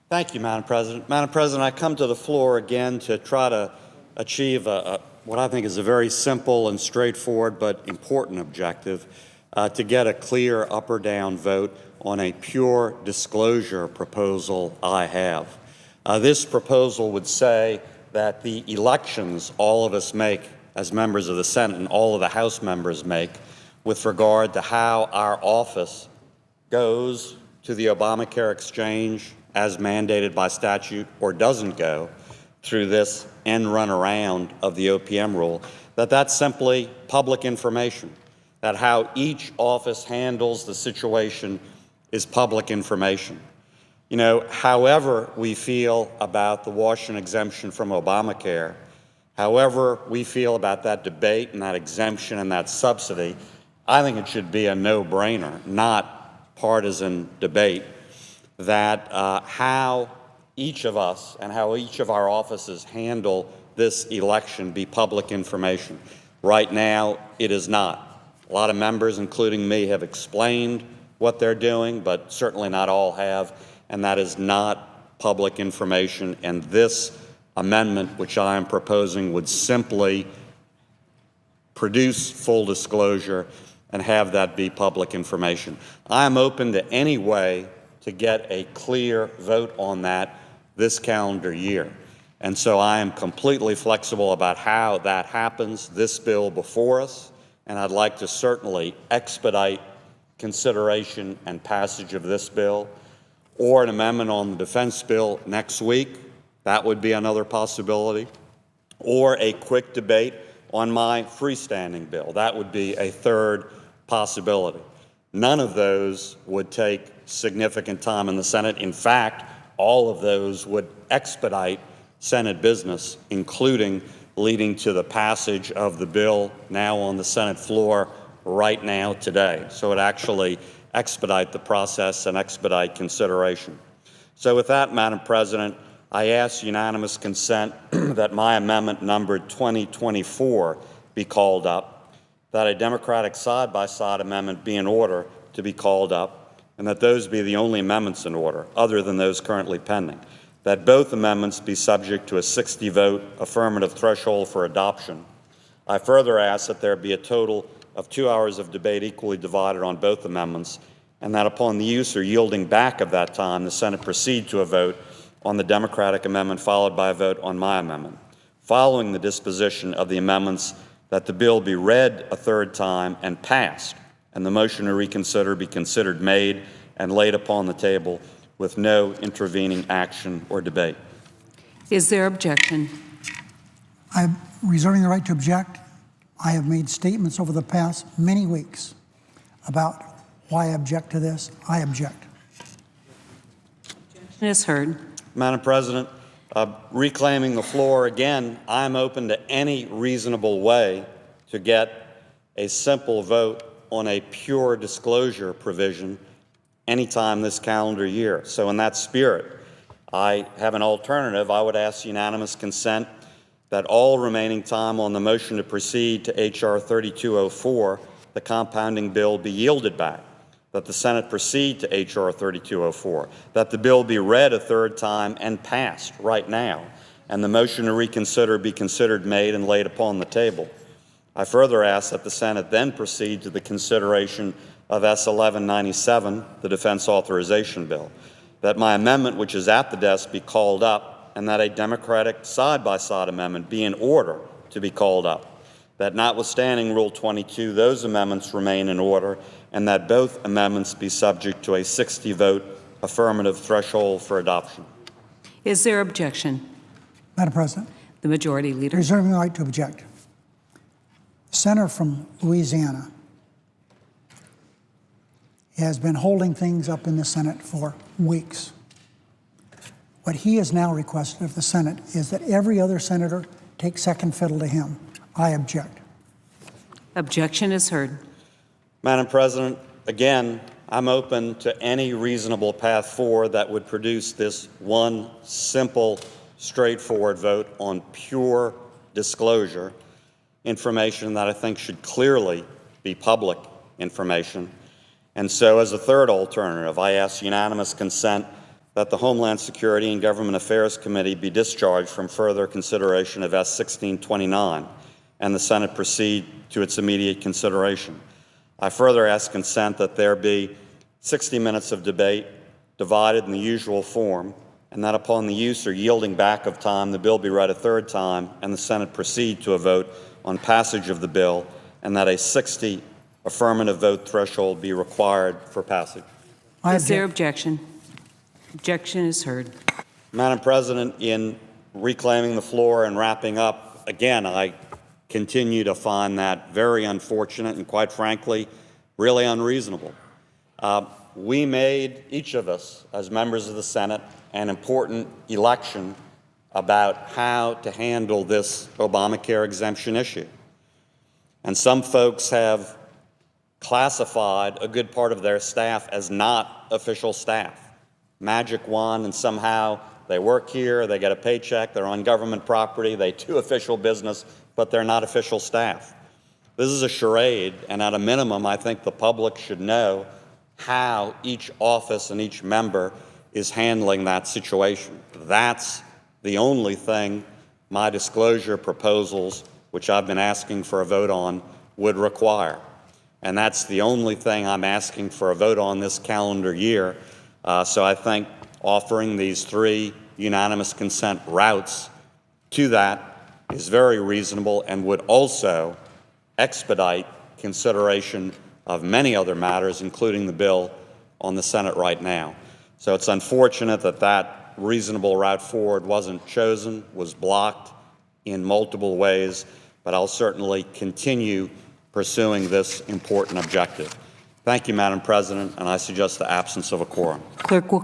Thank you, Madam President. Madam President, I come to the floor again to try to achieve what I think is a very simple and straightforward but important objective, to get a clear up or down vote on a pure disclosure proposal I have. This proposal would say that the elections all of us make as members of the Senate and all of the House members make with regard to how our office goes to the Obamacare exchange as mandated by statute or doesn't go through this end run around of the OPM rule, that's simply public information, that how each office handles the situation is public information. You know, however we feel about the Washington exemption from Obamacare, however we feel about that debate and that exemption and that subsidy, I think it should be a no-brainer, not partisan debate, that how each of us and how each of our offices handle this election be public information. Right now, it is not. A lot of members, including me, have explained what they're doing, but certainly not all have, and that is not public information. And this amendment, which I am proposing, would simply produce full disclosure and have that be public information. I am open to any way to get a clear vote on that this calendar year. And so I am completely flexible about how that happens, this bill before us, and I'd like to certainly expedite consideration and passage of this bill, or an amendment on the defense bill next week. That would be another possibility. Or a quick debate on my freestanding bill. That would be a third possibility. None of those would take significant time in the Senate. In fact, all of those would expedite Senate business, including leading to the passage of the bill now on the Senate floor right now today. So it actually expedite the process and expedite consideration. So with that, Madam President, I ask unanimous consent that my amendment numbered 2024 be called up, that a Democratic side-by-side amendment be in order to be called up, and that those be the only amendments in order, other than those currently pending, that both amendments be subject to a 60-vote affirmative threshold for adoption. I further ask that there be a total of 2 hours of debate equally divided on both amendments, and that upon the use or yielding back of that time, the Senate proceed to a vote on the Democratic amendment, followed by a vote on my amendment. Following the disposition of the amendments, that the bill be read a third time and passed, and the motion to reconsider be considered made and laid upon the table with no intervening action or debate. Is there objection? I'm reserving the right to object. I have made statements over the past many weeks about why I object to this. I object. Objection is heard. Madam President, reclaiming the floor again, I'm open to any reasonable way to get a simple vote on a pure disclosure provision anytime this calendar year. So in that spirit, I have an alternative. I would ask unanimous consent that all remaining time on the motion to proceed to H.R. 3204, the compounding bill, be yielded back, that the Senate proceed to H.R. 3204, that the bill be read a third time and passed right now, and the motion to reconsider be considered made and laid upon the table. I further ask that the Senate then proceed to the consideration of S. 1197, the Defense Authorization Bill, that my amendment, which is at the desk, be called up, and that a Democratic side-by-side amendment be in order to be called up, that notwithstanding Rule 22, those amendments remain in order, and that both amendments be subject to a 60-vote affirmative threshold for adoption. Is there objection? Madam President. The Majority Leader. Reserving the right to object. The senator from Louisiana has been holding things up in the Senate for weeks. What he has now requested of the Senate is that every other senator take second fiddle to him. I object. Objection is heard. Madam President, again, I'm open to any reasonable path forward that would produce this one simple, straightforward vote on pure disclosure, information that I think should clearly be public information. And so as a third alternative, I ask unanimous consent that the Homeland Security and Government Affairs Committee be discharged from further consideration of S-1629 and the Senate proceed to its immediate consideration. I further ask consent that there be 60 minutes of debate divided in the usual form, and that upon the use or yielding back of time, the bill be read a third time and the Senate proceed to a vote on passage of the bill, and that a 60 affirmative vote threshold be required for passage. Is there objection? Objection is heard. Madam President, in reclaiming the floor and wrapping up, again, I continue to find that very unfortunate and, quite frankly, really unreasonable. We made, each of us, as members of the Senate, an important election about how to handle this Obamacare exemption issue. And some folks have classified a good part of their staff as not official staff. Magic wand, and somehow they work here, they get a paycheck, they're on government property, they do official business, but they're not official staff. This is a charade, and at a minimum, I think the public should know how each office and each member is handling that situation. That's the only thing my disclosure proposals, which I've been asking for a vote on, would require. And that's the only thing I'm asking for a vote on this calendar year. So I think offering these 3 unanimous consent routes to that is very reasonable and would also expedite consideration of many other matters, including the bill on the Senate right now. So it's unfortunate that that reasonable route forward wasn't chosen, was blocked in multiple ways, but I'll certainly continue pursuing this important objective. Thank you, Madam President, and I suggest the absence of a quorum. Clerk will